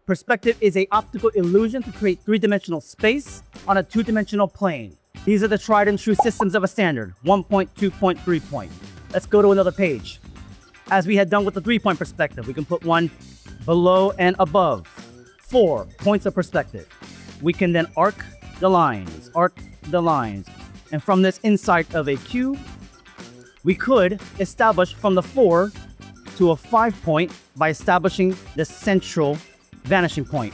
Perspective is an optical illusion to create three-dimensional space on a two-dimensional plane. These are the tried and true systems of a standard, 1 point, 2 point, 3 point. Let's go to another page. As we had done with the 3-point perspective, we can put one below and above. 4 points of perspective. We can then arc the lines. And from this inside of a cube, we could establish from the 4 to a 5 point by establishing the central vanishing point,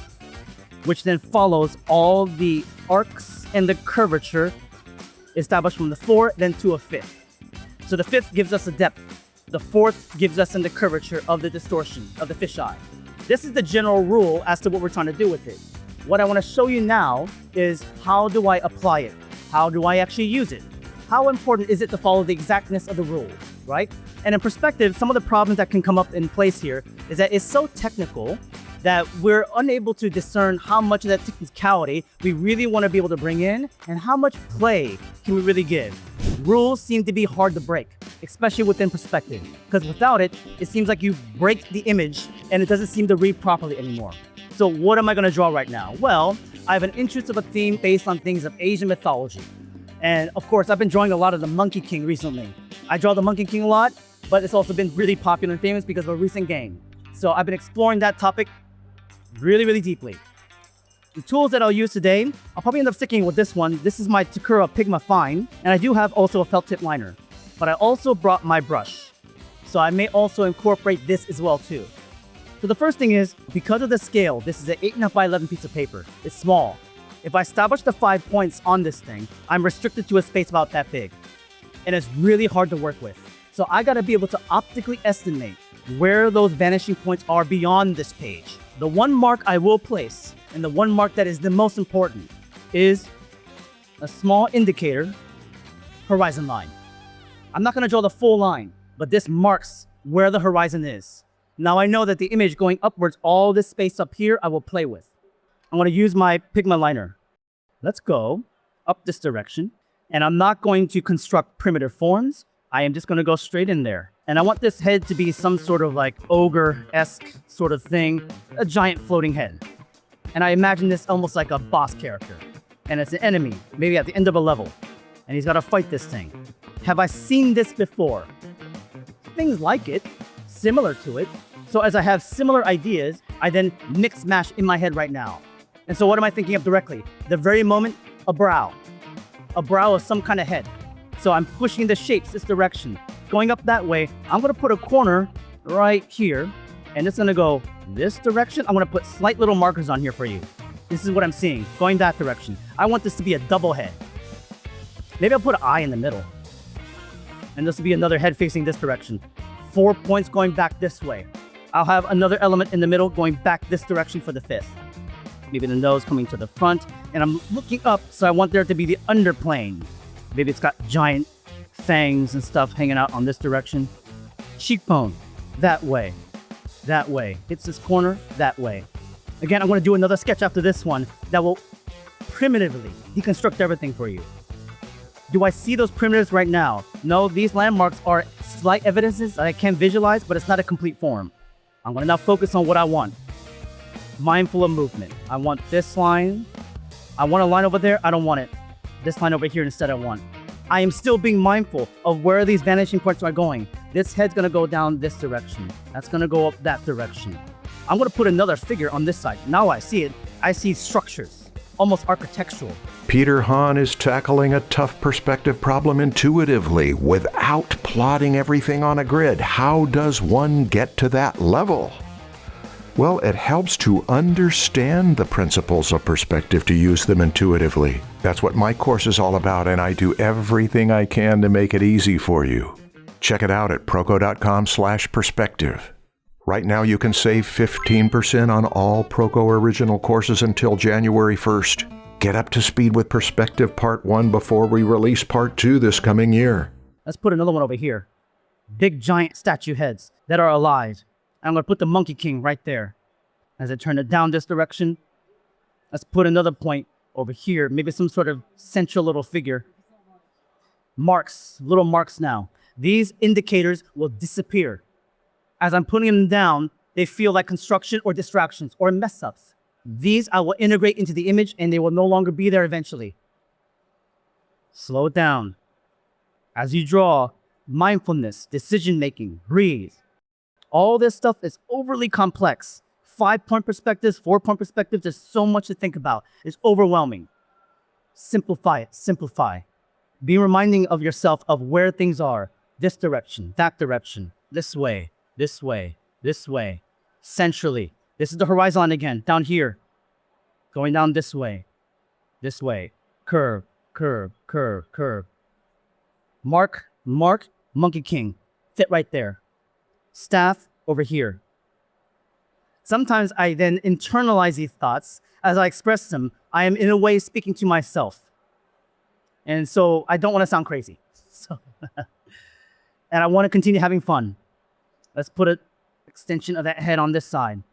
which then follows all the arcs and the curvature established from the 4 then to a 5th. So the 5th gives us a depth. The 4th gives us in the curvature of the distortion of the fisheye. This is the general rule as to what we're trying to do with it. What I want to show you now is how do I apply it? How do I actually use it? How important is it to follow the exactness of the rules, right? And in perspective, some of the problems that can come up in place here is that it's so technical that we're unable to discern how much of that technicality we really want to be able to bring in and how much play can we really give. Rules seem to be hard to break, especially within perspective, because without it, it seems like you break the image and it doesn't seem to read properly anymore. So what am I going to draw right now? Well, I have an interest of a theme based on things of Asian mythology. And of course, I've been drawing a lot of the Monkey King recently. I draw the Monkey King a lot, but it's also been really popular and famous because of a recent game. So I've been exploring that topic really deeply. The tools that I'll use today, I'll probably end up sticking with this one. This is my Takura Pigma Fine, and I do have also a felt tip liner. But I also brought my brush. So I may also incorporate this as well too. So the first thing is, because of the scale, this is an 8.5 by 11 piece of paper. It's small. If I establish the 5 points on this thing, I'm restricted to a space about that big. And it's really hard to work with. So I gotta be able to optically estimate where those vanishing points are beyond this page. The one mark I will place, and the one mark that is the most important, is a small indicator horizon line. I'm not gonna draw the full line, but this marks where the horizon is. Now I know that the image going upwards, all this space up here, I will play with. I'm gonna use my Pigma liner. Let's go up this direction, and I'm not going to construct primitive forms. I am just gonna go straight in there. And I want this head to be some sort of like ogre-esque sort of thing, a giant floating head. And I imagine this almost like a boss character. And it's an enemy, maybe at the end of a level. And he's gotta fight this thing. Have I seen this before? Things like it, similar to it. So as I have similar ideas, I then mix mash in my head right now. And so what am I thinking of directly? The very moment, a brow. A brow of some kind of head. So I'm pushing the shapes this direction. Going up that way, I'm gonna put a corner right here, and it's gonna go this direction. I'm gonna put slight little markers on here for you. This is what I'm seeing, going that direction. I want this to be a double head. Maybe I'll put an eye in the middle. And this will be another head facing this direction. 4 points going back this way. I'll have another element in the middle going back this direction for the 5th. Maybe the nose coming to the front, and I'm looking up, so I want there to be the underplane. Maybe it's got giant fangs and stuff hanging out on this direction. Cheekbone, that way. That way. Hits this corner, that way. Again, I'm going to do another sketch after this one that will primitively deconstruct everything for you. Do I see those primitives right now? No, these landmarks are slight evidences that I can visualize, but it's not a complete form. I'm going to now focus on what I want. Mindful of movement. I want this line. I want a line over there. I don't want it. This line over here instead I want. I am still being mindful of where these vanishing points are going. This head's gonna go down this direction. That's gonna go up that direction. I'm gonna put another figure on this side. Now I see it. I see structures, almost architectural. Peter Hahn is tackling a tough perspective problem intuitively without plotting everything on a grid. How does one get to that level? Well, it helps to understand the principles of perspective to use them intuitively. That's what my course is all about, and I do everything I can to make it easy for you. Check it out at proko.com/perspective. Right now you can save 15% on all Proko original courses until January 1st. Get up to speed with Perspective Part 1 before we release Part 2 this coming year. Let's put another one over here. Big giant statue heads that are alive. I'm going to put the Monkey King right there. As I turn it down this direction, let's put another point over here. Maybe some sort of central little figure. Marks, little marks now. These indicators will disappear. As I'm putting them down, they feel like construction or distractions or mess ups. These I will integrate into the image and they will no longer be there eventually. Slow it down. As you draw, mindfulness, decision making, breathe. All this stuff is overly complex. 5-point perspectives, 4-point perspectives, there's so much to think about. It's overwhelming. Simplify it, simplify. Be reminding of yourself of where things are. This direction, that direction, this way, this way, this way. Centrally. This is the horizon again, down here. Going down this way, curve, curve, curve, curve. Mark, Monkey King, fit right there. Staff over here. Sometimes I then internalize these thoughts. As I express them, I am in a way speaking to myself. And so I don't want to sound crazy. And I want to continue having fun. Let's put an extension of that head on this side.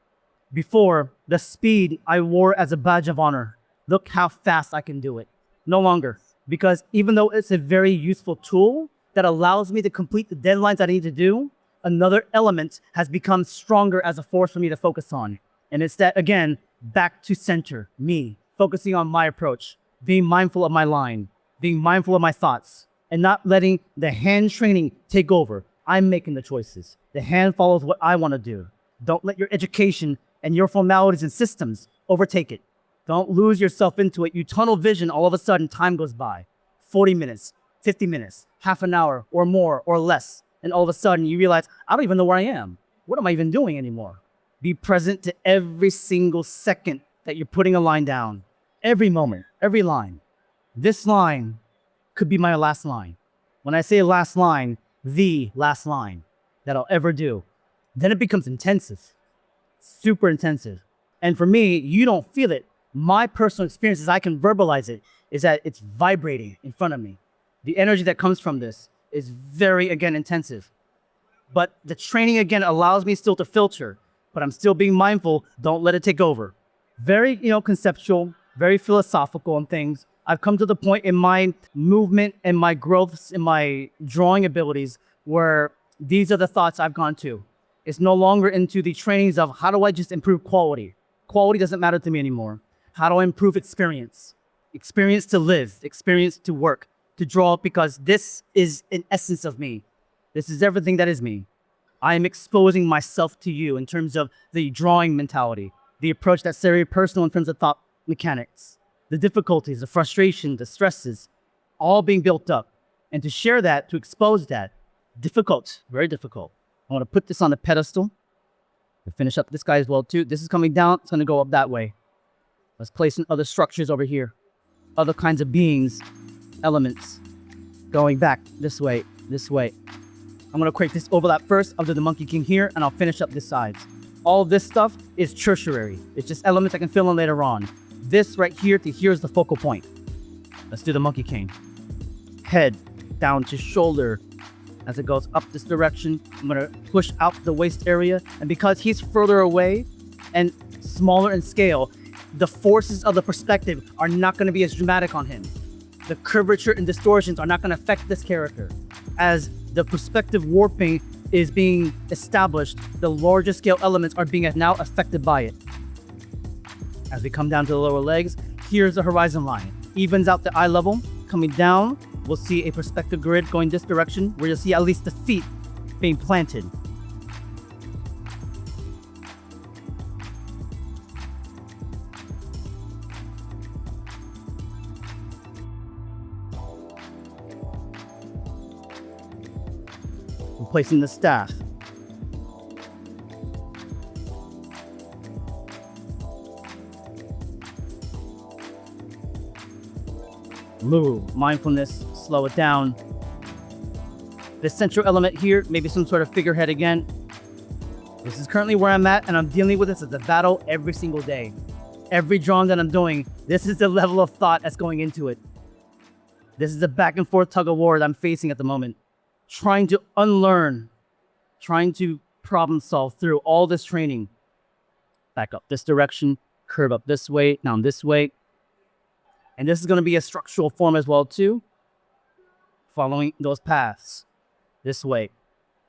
Before, the speed I wore as a badge of honor. Look how fast I can do it. No longer. Because even though it's a very useful tool that allows me to complete the deadlines I need to do, another element has become stronger as a force for me to focus on. And it's that, again, back to center, me, focusing on my approach, being mindful of my line, being mindful of my thoughts, and not letting the hand training take over. I'm making the choices. The hand follows what I want to do. Don't let your education and your formalities and systems overtake it. Don't lose yourself into it. You tunnel vision, all of a sudden time goes by. 40 minutes, 50 minutes, half an hour or more or less. And all of a sudden you realize, I don't even know where I am. What am I even doing anymore? Be present to every single second that you're putting a line down. Every moment, every line. This line could be my last line. When I say last line, the last line that I'll ever do. Then it becomes intensive, super intensive. And for me, you don't feel it. My personal experience, as I can verbalize it, is that it's vibrating in front of me. The energy that comes from this is very, again, intensive. But the training, again, allows me still to filter, but I'm still being mindful. Don't let it take over. Very, conceptual, very philosophical on things. I've come to the point in my movement and my growths in my drawing abilities where these are the thoughts I've gone to. It's no longer into the trainings of how do I just improve quality? Quality doesn't matter to me anymore. How do I improve experience? Experience to live, experience to work, to draw, because this is an essence of me. This is everything that is me. I am exposing myself to you in terms of the drawing mentality, the approach that's very personal in terms of thought mechanics, the difficulties, the frustration, the stresses, all being built up. And to share that, to expose that, difficult, very difficult. I want to put this on a pedestal to finish up this guy as well too. This is coming down, it's going to go up that way. Let's place in other structures over here, other kinds of beings, elements, going back this way, this way. I'm going to create this overlap first. I'll do the Monkey King here, and I'll finish up this sides. All of this stuff is tertiary. It's just elements I can fill in later on. This right here to here is the focal point. Let's do the Monkey King. Head down to shoulder. As it goes up this direction, I'm going to push out the waist area. And because he's further away and smaller in scale, the forces of the perspective are not going to be as dramatic on him. The curvature and distortions are not going to affect this character. As the perspective warping is being established, the larger scale elements are being now affected by it. As we come down to the lower legs, here's the horizon line. Evens out the eye level. Coming down, we'll see a perspective grid going this direction, where you'll see at least the feet being planted. Placing the staff. Move, mindfulness, slow it down. The central element here, maybe some sort of figurehead again. This is currently where I'm at, and I'm dealing with this as a battle every single day. Every drawing that I'm doing, this is the level of thought that's going into it. This is the back and forth tug of war that I'm facing at the moment. Trying to unlearn, trying to problem solve through all this training. Back up this direction, curve up this way, down this way. And this is going to be a structural form as well too. Following those paths. This way,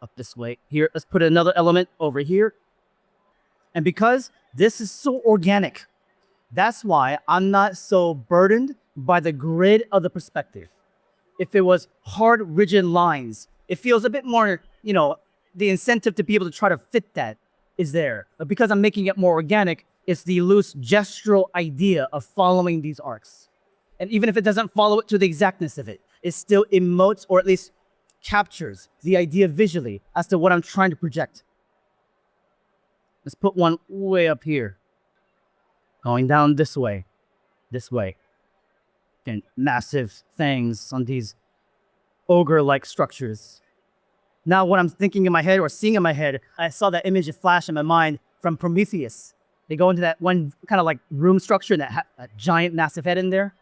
up this way. Here, let's put another element over here. And because this is so organic, that's why I'm not so burdened by the grid of the perspective. If it was hard, rigid lines, it feels a bit more, the incentive to be able to try to fit that is there. But because I'm making it more organic, it's the loose gestural idea of following these arcs. And even if it doesn't follow it to the exactness of it, it still emotes or at least captures the idea visually as to what I'm trying to project. Let's put one way up here. Going down this way. And massive things on these ogre-like structures. Now what I'm thinking in my head or seeing in my head, I saw that image flash in my mind from Prometheus. They go into that one kind of like room structure and that giant massive head in there.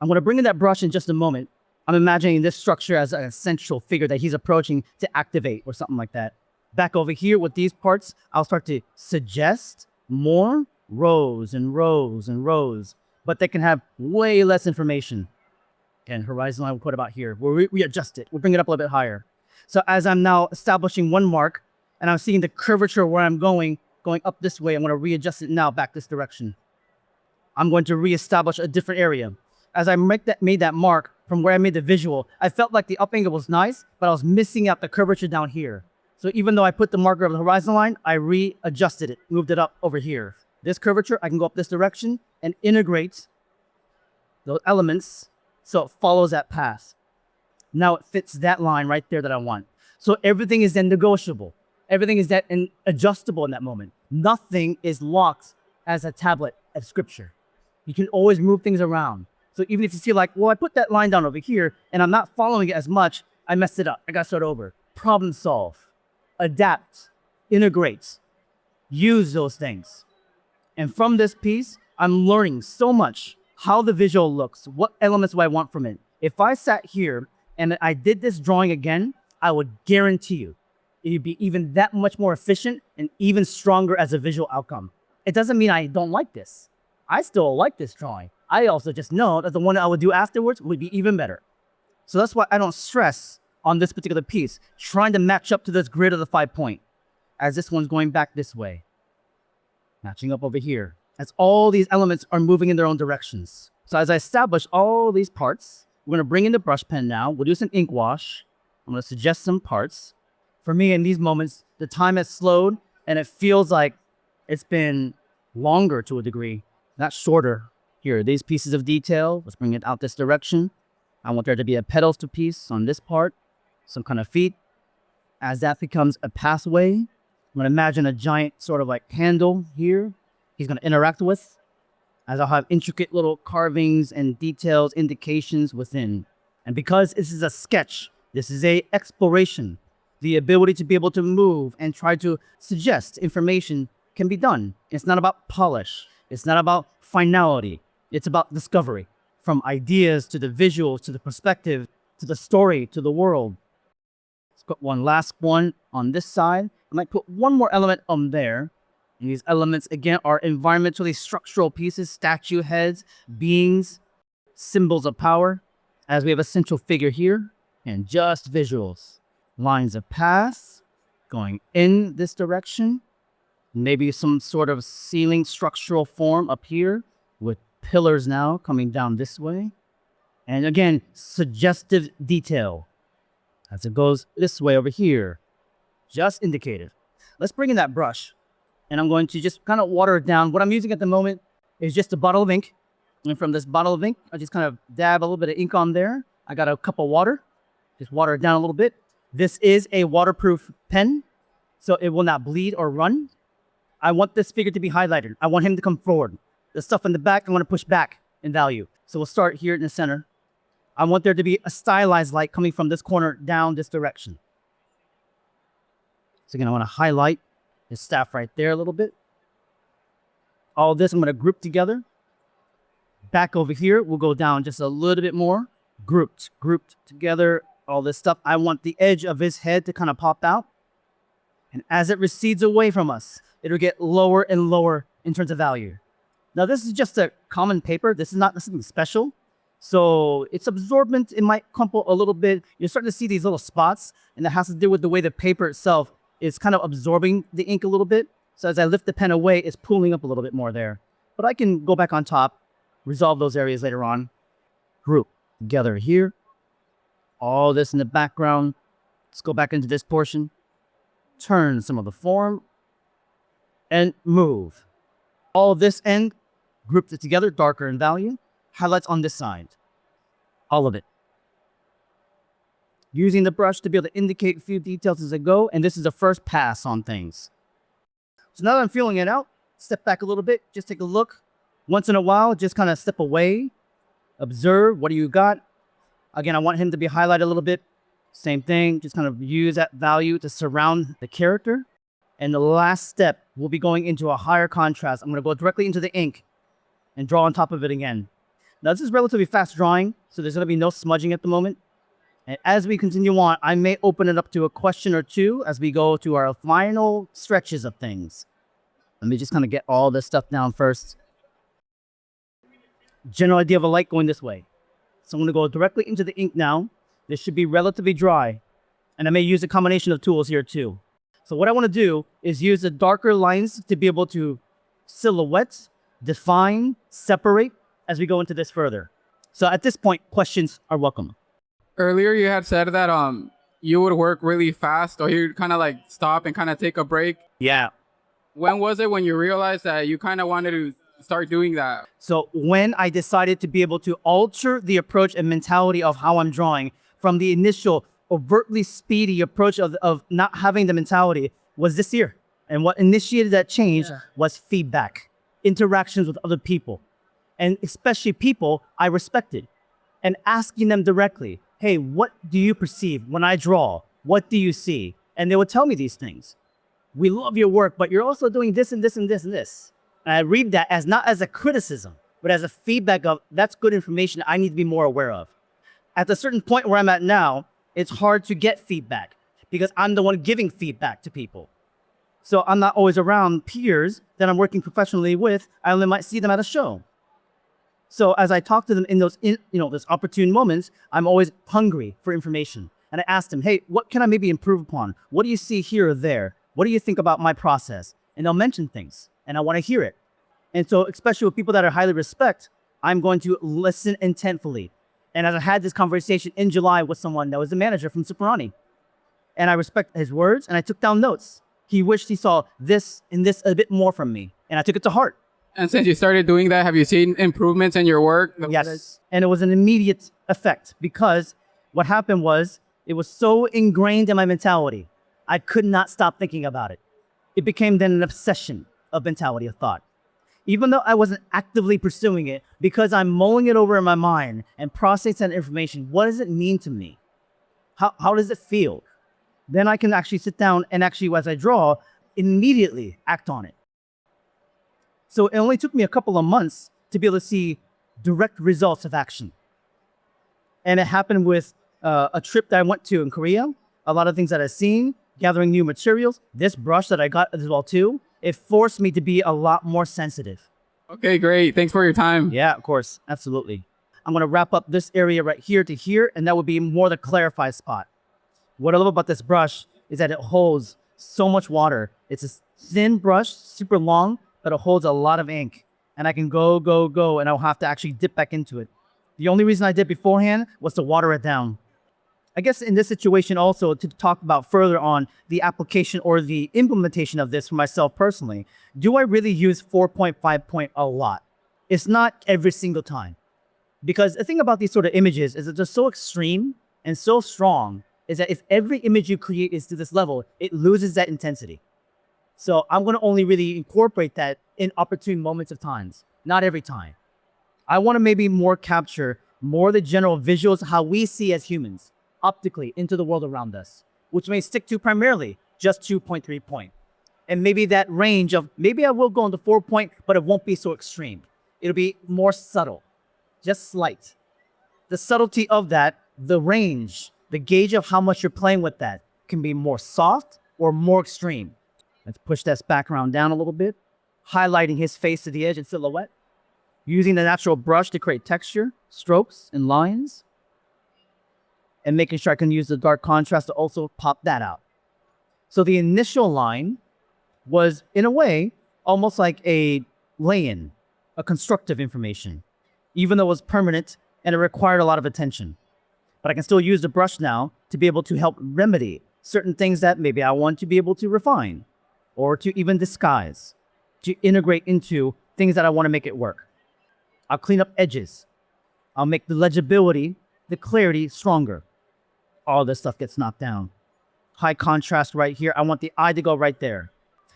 I'm going to bring in that brush in just a moment. I'm imagining this structure as an essential figure that he's approaching to activate or something like that. Back over here with these parts, I'll start to suggest more rows and rows and rows, but they can have way less information. And horizon line we'll put about here. We'll readjust it. We'll bring it up a little bit higher. So as I'm now establishing one mark and I'm seeing the curvature where I'm going up this way, I'm going to readjust it now back this direction. I'm going to reestablish a different area. As I made that mark from where I made the visual, I felt like the up angle was nice, but I was missing out the curvature down here. So even though I put the marker of the horizon line, I readjusted it, moved it up over here. This curvature, I can go up this direction and integrate those elements so it follows that path. Now it fits that line right there that I want. So everything is then negotiable. Everything is adjustable in that moment. Nothing is locked as a tablet of scripture. You can always move things around. So even if you see like, well, I put that line down over here and I'm not following it as much, I messed it up. I got to start over. Problem solve, adapt, integrate, use those things. And from this piece, I'm learning so much how the visual looks, what elements do I want from it. If I sat here and I did this drawing again, I would guarantee you it'd be even that much more efficient and even stronger as a visual outcome. It doesn't mean I don't like this. I still like this drawing. I also just know that the one I would do afterwards would be even better. So that's why I don't stress on this particular piece, trying to match up to this grid of the 5-point, as this one's going back this way. Matching up over here, as all these elements are moving in their own directions. So as I establish all these parts, we're going to bring in the brush pen now. We'll do some ink wash. I'm going to suggest some parts. For me, in these moments, the time has slowed, and it feels like it's been longer to a degree, not shorter. Here, these pieces of detail, let's bring it out this direction. I want there to be a pedestal piece on this part, some kind of feet. As that becomes a pathway, I'm going to imagine a giant sort of like handle here he's going to interact with, as I'll have intricate little carvings and details, indications within. And because this is a sketch, this is a exploration, the ability to be able to move and try to suggest information can be done. It's not about polish. It's not about finality. It's about discovery. From ideas to the visuals, to the perspective, to the story, to the world. Let's put one last one on this side. I might put one more element on there. And these elements, again, are environmentally structural pieces, statue heads, beings, symbols of power. As we have a central figure here, and just visuals. Lines of path going in this direction. Maybe some sort of ceiling structural form up here with pillars now coming down this way. And again, suggestive detail as it goes this way over here. Just indicated. Let's bring in that brush. And I'm going to just kind of water it down. What I'm using at the moment is just a bottle of ink. And from this bottle of ink, I just kind of dab a little bit of ink on there. I got a cup of water. Just water it down a little bit. This is a waterproof pen, so it will not bleed or run. I want this figure to be highlighted. I want him to come forward. The stuff in the back, I want to push back in value. So we'll start here in the center. I want there to be a stylized light coming from this corner down this direction. So again, I want to highlight his staff right there a little bit. All this I'm going to group together. Back over here, we'll go down just a little bit more. Grouped together, all this stuff. I want the edge of his head to kind of pop out. And as it recedes away from us, it'll get lower and lower in terms of value. Now, this is just a common paper. This is not something special. So it's absorbent. It might crumple a little bit. You're starting to see these little spots, and that has to do with the way the paper itself is kind of absorbing the ink a little bit. So as I lift the pen away, it's pulling up a little bit more there. But I can go back on top, resolve those areas later on. Group together here. All this in the background. Let's go back into this portion. Turn some of the form. And move. All of this end, grouped it together, darker in value. Highlights on this side. All of it. Using the brush to be able to indicate a few details as I go. And this is the first pass on things. So now that I'm feeling it out, step back a little bit, just take a look. Once in a while, just kind of step away, observe, what do you got? Again, I want him to be highlighted a little bit. Same thing, just kind of use that value to surround the character. And the last step, we'll be going into a higher contrast. I'm going to go directly into the ink and draw on top of it again. Now, this is relatively fast drawing, so there's going to be no smudging at the moment. And as we continue on, I may open it up to a question or two as we go to our final stretches of things. Let me just kind of get all this stuff down first. General idea of a light going this way. So I'm going to go directly into the ink now. This should be relatively dry. And I may use a combination of tools here too. So what I want to do is use the darker lines to be able to silhouette, define, separate as we go into this further. So at this point, questions are welcome. Earlier, you had said that you would work really fast, or you'd kind of like stop and kind of take a break. Yeah. When was it when you realized that you kind of wanted to start doing that? So when I decided to be able to alter the approach and mentality of how I'm drawing from the initial overtly speedy approach of not having the mentality was this year. And what initiated that change was feedback, interactions with other people, and especially people I respected, and asking them directly, hey, what do you perceive when I draw? What do you see? And they would tell me these things. We love your work, but you're also doing this and this and this and this. And I read that as not as a criticism, but as a feedback of that's good information I need to be more aware of. At a certain point where I'm at now, it's hard to get feedback because I'm the one giving feedback to people. So I'm not always around peers that I'm working professionally with. I only might see them at a show. So as I talk to them in those, those opportune moments, I'm always hungry for information. And I ask them, hey, what can I maybe improve upon? What do you see here or there? What do you think about my process? And they'll mention things, and I want to hear it. And so, especially with people that I highly respect, I'm going to listen intentfully. And as I had this conversation in July with someone that was the manager from Superani, and I respect his words, and I took down notes. He wished he saw this and this a bit more from me, and I took it to heart. And since you started doing that, have you seen improvements in your work? Yes, and it was an immediate effect because what happened was it was so ingrained in my mentality, I could not stop thinking about it. It became then an obsession of mentality, of thought. Even though I wasn't actively pursuing it, because I'm mulling it over in my mind and processing that information, what does it mean to me? How does it feel? Then I can actually sit down and actually, as I draw, immediately act on it. So it only took me a couple of months to be able to see direct results of action. And it happened with a trip that I went to in Korea, a lot of things that I've seen, gathering new materials. This brush that I got as well too, it forced me to be a lot more sensitive. Okay, great. Thanks for your time. Yeah, of course. Absolutely. I'm going to wrap up this area right here to here, and that would be more the clarify spot. What I love about this brush is that it holds so much water. It's a thin brush, super long, but it holds a lot of ink. And I can go, and I'll have to actually dip back into it. The only reason I did beforehand was to water it down. I guess in this situation also to talk about further on the application or the implementation of this for myself personally, do I really use 4.5 point a lot? It's not every single time. Because the thing about these sort of images is that they're so extreme and so strong is that if every image you create is to this level, it loses that intensity. So I'm going to only really incorporate that in opportune moments of times, not every time. I want to maybe more capture more the general visuals, how we see as humans, optically into the world around us, which may stick to primarily just 2.3 point. And maybe that range of, maybe I will go into 4 point, but it won't be so extreme. It'll be more subtle, just slight. The subtlety of that, the range, the gauge of how much you're playing with that can be more soft or more extreme. Let's push this background down a little bit, highlighting his face to the edge in silhouette, using the natural brush to create texture, strokes, and lines, and making sure I can use the dark contrast to also pop that out. So the initial line was, in a way, almost like a lay-in, a constructive information, even though it was permanent and it required a lot of attention. But I can still use the brush now to be able to help remedy certain things that maybe I want to be able to refine or to even disguise, to integrate into things that I want to make it work. I'll clean up edges. I'll make the legibility, the clarity stronger. All this stuff gets knocked down. High contrast right here. I want the eye to go right there.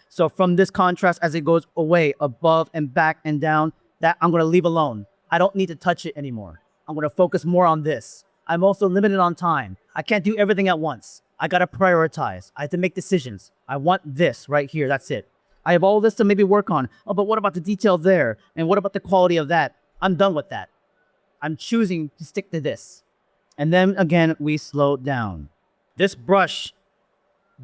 So from this contrast, as it goes away, above and back and down, that I'm going to leave alone. I don't need to touch it anymore. I'm going to focus more on this. I'm also limited on time. I can't do everything at once. I got to prioritize. I have to make decisions. I want this right here. That's it. I have all this to maybe work on. Oh, but what about the detail there? And what about the quality of that? I'm done with that. I'm choosing to stick to this. And then again, we slow down. This brush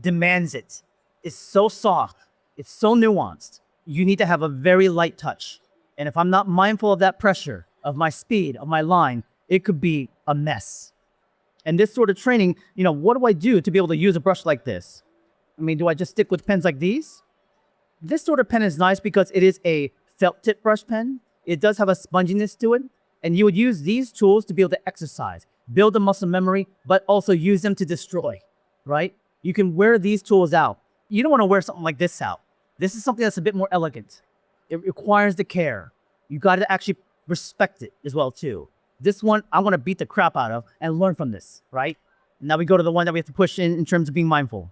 demands it. It's so soft. It's so nuanced. You need to have a very light touch. And if I'm not mindful of that pressure, of my speed, of my line, it could be a mess. And this sort of training, what do I do to be able to use a brush like this? I mean, do I just stick with pens like these? This sort of pen is nice because it is a felt tip brush pen. It does have a sponginess to it. And you would use these tools to be able to exercise, build a muscle memory, but also use them to destroy, right? You can wear these tools out. You don't want to wear something like this out. This is something that's a bit more elegant. It requires the care. You got to actually respect it as well, too. This one, I'm going to beat the crap out of and learn from this, right? Now we go to the one that we have to push in terms of being mindful.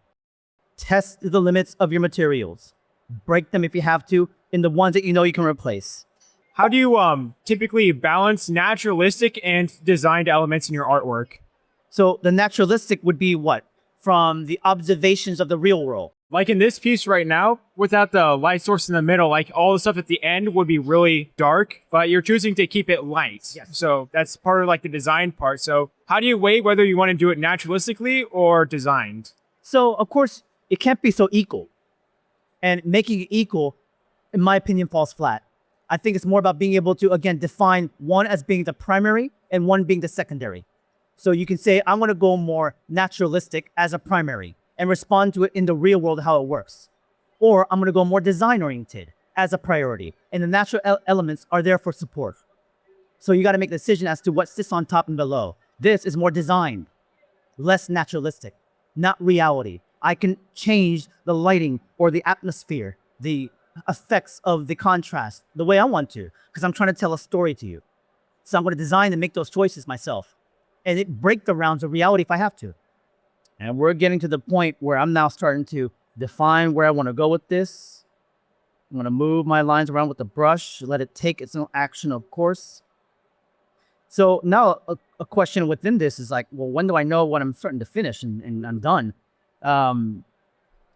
Test the limits of your materials. Break them if you have to in the ones that you know you can replace. How do you typically balance naturalistic and designed elements in your artwork? So the naturalistic would be what? From the observations of the real world. Like in this piece right now, without the light source in the middle, like all the stuff at the end would be really dark, but you're choosing to keep it light. Yes. So that's part of like the design part. So how do you weigh whether you want to do it naturalistically or designed? So of course, it can't be so equal. And making it equal, in my opinion, falls flat. I think it's more about being able to, again, define one as being the primary and one being the secondary. So you can say, I'm going to go more naturalistic as a primary and respond to it in the real world how it works. Or I'm going to go more design-oriented as a priority. And the natural elements are there for support. So you got to make a decision as to what sits on top and below. This is more designed, less naturalistic, not reality. I can change the lighting or the atmosphere, the effects of the contrast the way I want to, because I'm trying to tell a story to you. So I'm going to design and make those choices myself and break the rounds of reality if I have to. And we're getting to the point where I'm now starting to define where I want to go with this. I'm going to move my lines around with the brush, let it take its own action, of course. So now a question within this is like, well, when do I know when I'm starting to finish and I'm done?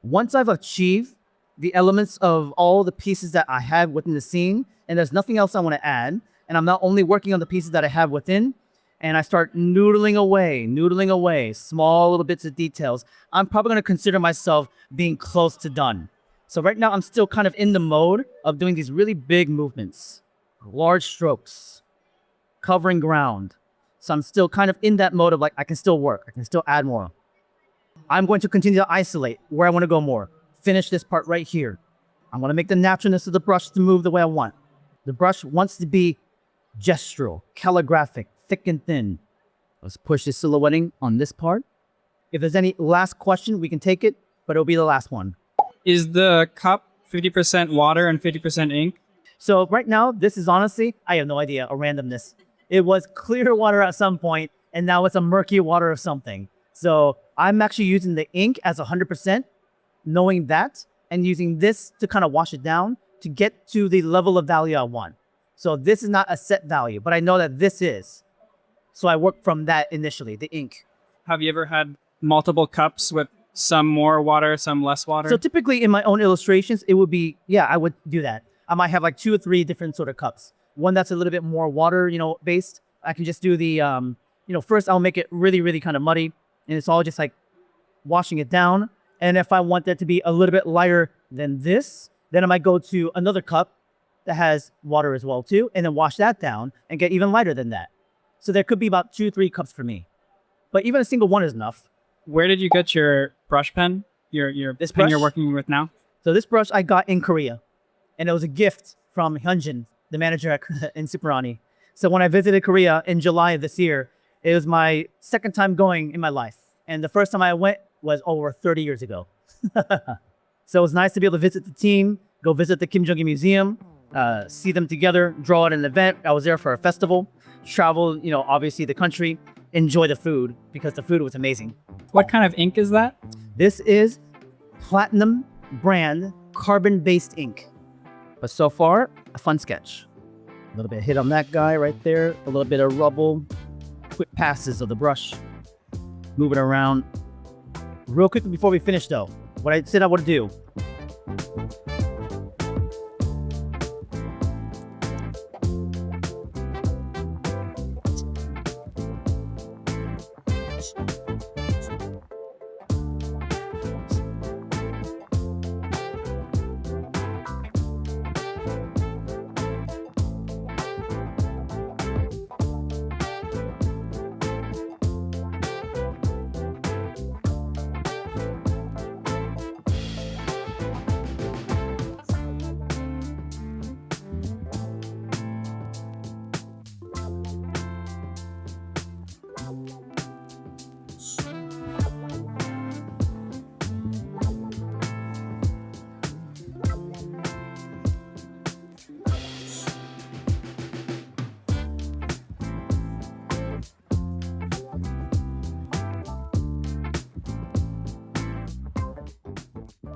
Once I've achieved the elements of all the pieces that I have within the scene, and there's nothing else I want to add, and I'm not only working on the pieces that I have within, and I start noodling away, small little bits of details, I'm probably going to consider myself being close to done. So right now, I'm still kind of in the mode of doing these really big movements, large strokes, covering ground. So I'm still kind of in that mode of like, I can still work, I can still add more. I'm going to continue to isolate where I want to go more. Finish this part right here. I'm going to make the naturalness of the brush to move the way I want. The brush wants to be gestural, calligraphic, thick and thin. Let's push the silhouetting on this part. If there's any last question, we can take it, but it'll be the last one. Is the cup 50% water and 50% ink? So right now, this is honestly, I have no idea, a randomness. It was clear water at some point, and now it's a murky water of something. So I'm actually using the ink as 100%, knowing that, and using this to kind of wash it down to get to the level of value I want. So this is not a set value, but I know that this is. So I work from that initially, the ink. Have you ever had multiple cups with some more water, some less water? So typically in my own illustrations, it would be, yeah, I would do that. I might have like 2 or 3 different sort of cups. One that's a little bit more water, based. I can just do the, first I'll make it really, really kind of muddy. And it's all just like washing it down. And if I want that to be a little bit lighter than this, then I might go to another cup that has water as well too, and then wash that down and get even lighter than that. So there could be about 2 or 3 cups for me. But even a single one is enough. Where did you get your brush pen? Your This pen brush? you're working with now? So this brush I got in Korea, and it was a gift from Hyunjin, the manager in Superani. So when I visited Korea in July of this year, it was my second time going in my life. And the first time I went was over 30 years ago. So it was nice to be able to visit the team, go visit the Kim Jong-il Museum, see them together, draw at an event. I was there for a festival, travel, obviously the country, enjoy the food because the food was amazing. What kind of ink is that? This is platinum brand carbon-based ink. But so far, a fun sketch. A little bit of hit on that guy right there, a little bit of rubble, quick passes of the brush, move it around. Real quickly before we finish though, what I said I would do.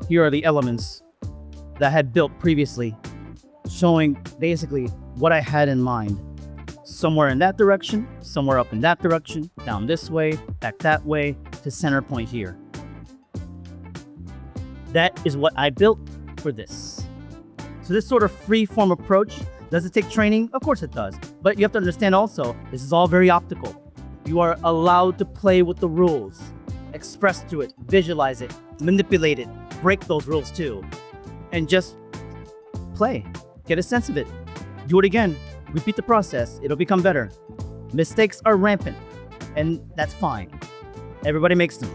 Here are the elements that I had built previously, showing basically what I had in mind. Somewhere in that direction, somewhere up in that direction, down this way, back that way, to center point here. That is what I built for this. So this sort of free-form approach, does it take training? Of course it does. But you have to understand also, this is all very optical. You are allowed to play with the rules, express through it, visualize it, manipulate it, break those rules too, and just play. Get a sense of it. Do it again. Repeat the process. It'll become better. Mistakes are rampant, and that's fine. Everybody makes them.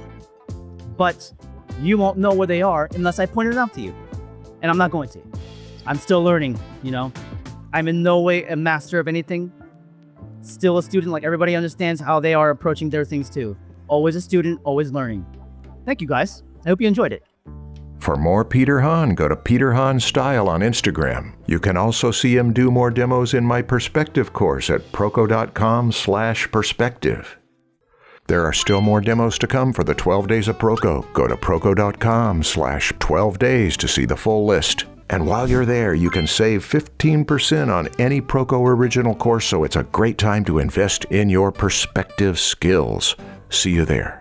But you won't know where they are unless I point it out to you. And I'm not going to. I'm still learning, I'm in no way a master of anything. Still a student, like everybody understands how they are approaching their things too. Always a student, always learning. Thank you guys. I hope you enjoyed it. For more Peter Hahn, go to Peter Hahn Style on Instagram. You can also see him do more demos in my perspective course at proko.com/perspective. There are still more demos to come for the 12 days of Proko. Go to proko.com/12 days to see the full list. And while you're there, you can save 15% on any Proko original course, so it's a great time to invest in your perspective skills. See you there.